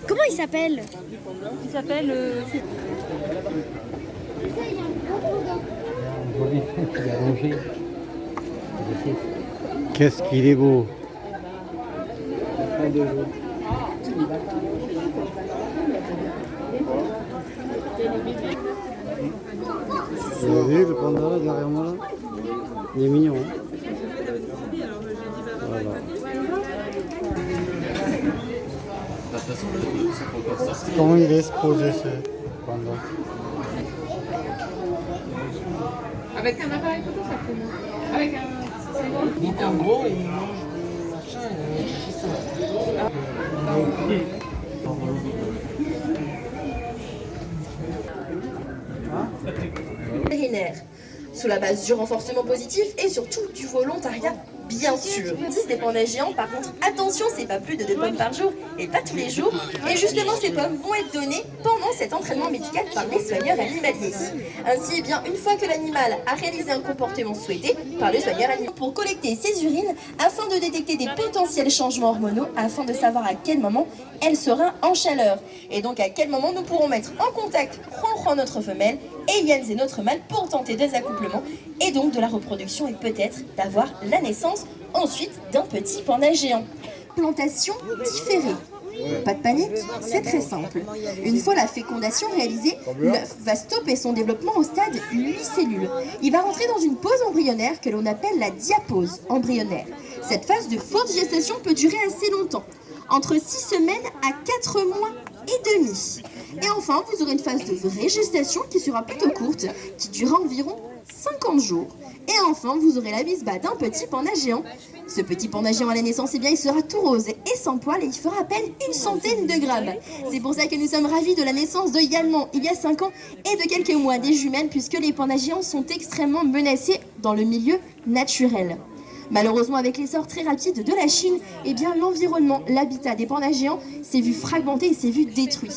Comment il s'appelle? Il s'appelle... Qu'est-ce qu'il est beau! Vous avez vu le panda là derrière moi là? Il est mignon. Hein, voilà. Comment il est posé ce panda? Avec un appareil photo, ça fait mieux. Avec un... Il est en gros, il mange des machins, Vétérinaire, sous la base du renforcement positif et surtout du volontariat, bien sûr. 10 des pandas géants, par contre, attention, c'est pas plus de 2 pommes par jour et pas tous les jours. Et justement, ces pommes vont être données pendant cet entraînement médical par les soigneurs animaliers. Ainsi, eh bien, une fois que l'animal a réalisé un comportement souhaité par le soigneur animalier, pour collecter ses urines afin de détecter des potentiels changements hormonaux, afin de savoir à quel moment elle sera en chaleur. Et donc à quel moment nous pourrons mettre en contact notre femelle et Jens et notre mâle pour tenter des accouplements et donc de la reproduction et peut-être d'avoir la naissance ensuite d'un petit panda géant. Plantation différée. Pas de panique, c'est très simple. Une fois la fécondation réalisée, l'œuf va stopper son développement au stade 8 cellules. Il va rentrer dans une pause embryonnaire que l'on appelle la diapause embryonnaire. Cette phase de forte gestation peut durer assez longtemps, entre 6 semaines à 4 mois et demi. Et enfin, vous aurez une phase de vraie gestation qui sera plutôt courte, qui durera environ 50 jours. Et enfin, vous aurez la bisbate d'un petit panda géant. Ce petit panda géant à la naissance, eh bien, il sera tout rose et sans poils et il fera à peine 100 de grammes. C'est pour ça que nous sommes ravis de la naissance de Yalman il y a 5 ans et de quelques mois des jumelles, puisque les pandas géants sont extrêmement menacés dans le milieu naturel. Malheureusement, avec l'essor très rapide de la Chine, eh bien, l'environnement, l'habitat des pandas géants s'est vu fragmenté et s'est vu détruit.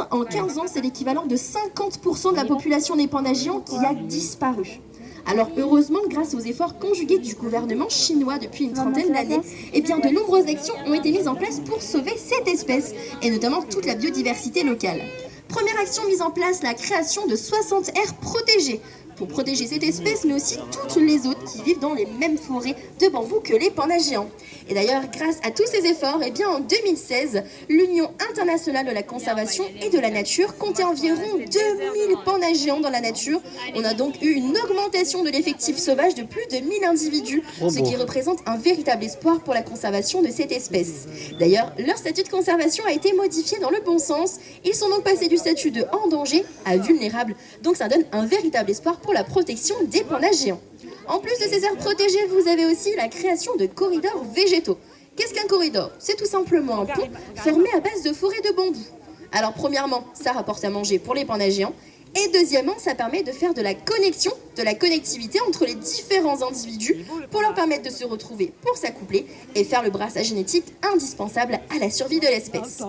En 15 ans, c'est l'équivalent de 50% de la population des pandas géants qui a disparu. Alors heureusement, grâce aux efforts conjugués du gouvernement chinois depuis une trentaine d'années, eh bien, de nombreuses actions ont été mises en place pour sauver cette espèce, et notamment toute la biodiversité locale. Première action mise en place, la création de 60 aires protégées, pour protéger cette espèce, mais aussi toutes les autres qui vivent dans les mêmes forêts de bambou que les pandas géants. Et d'ailleurs, grâce à tous ces efforts, eh bien, en 2016, l'Union internationale de la conservation et de la nature comptait environ 2000 pandas géants dans la nature. On a donc eu une augmentation de l'effectif sauvage de plus de 1000 individus, ce qui représente un véritable espoir pour la conservation de cette espèce. D'ailleurs, leur statut de conservation a été modifié dans le bon sens. Ils sont donc passés du statut de en danger à vulnérable. Donc ça donne un véritable espoir pour la protection des pandas géants. En plus de ces aires protégées, vous avez aussi la création de corridors végétaux. Qu'est-ce qu'un corridor? C'est tout simplement un pont formé à base de forêts de bambou. Alors premièrement, ça rapporte à manger pour les pandas géants. Et deuxièmement, ça permet de faire de la connexion, de la connectivité entre les différents individus pour leur permettre de se retrouver pour s'accoupler et faire le brassage génétique indispensable à la survie de l'espèce.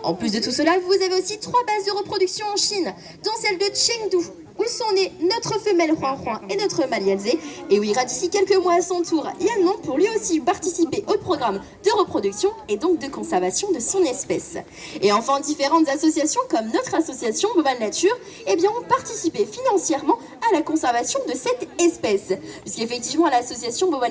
En plus de tout cela, vous avez aussi 3 bases de reproduction en Chine, dont celle de Chengdu, où sont nés notre femelle Huan et notre mâle Yanzé, et où ira d'ici quelques mois à son tour Yanman pour lui aussi participer au programme de reproduction et donc de conservation de son espèce. Et enfin, différentes associations comme notre association Boban Nature, eh bien, ont participé financièrement à la conservation de cette espèce, puisqu'effectivement l'association Boban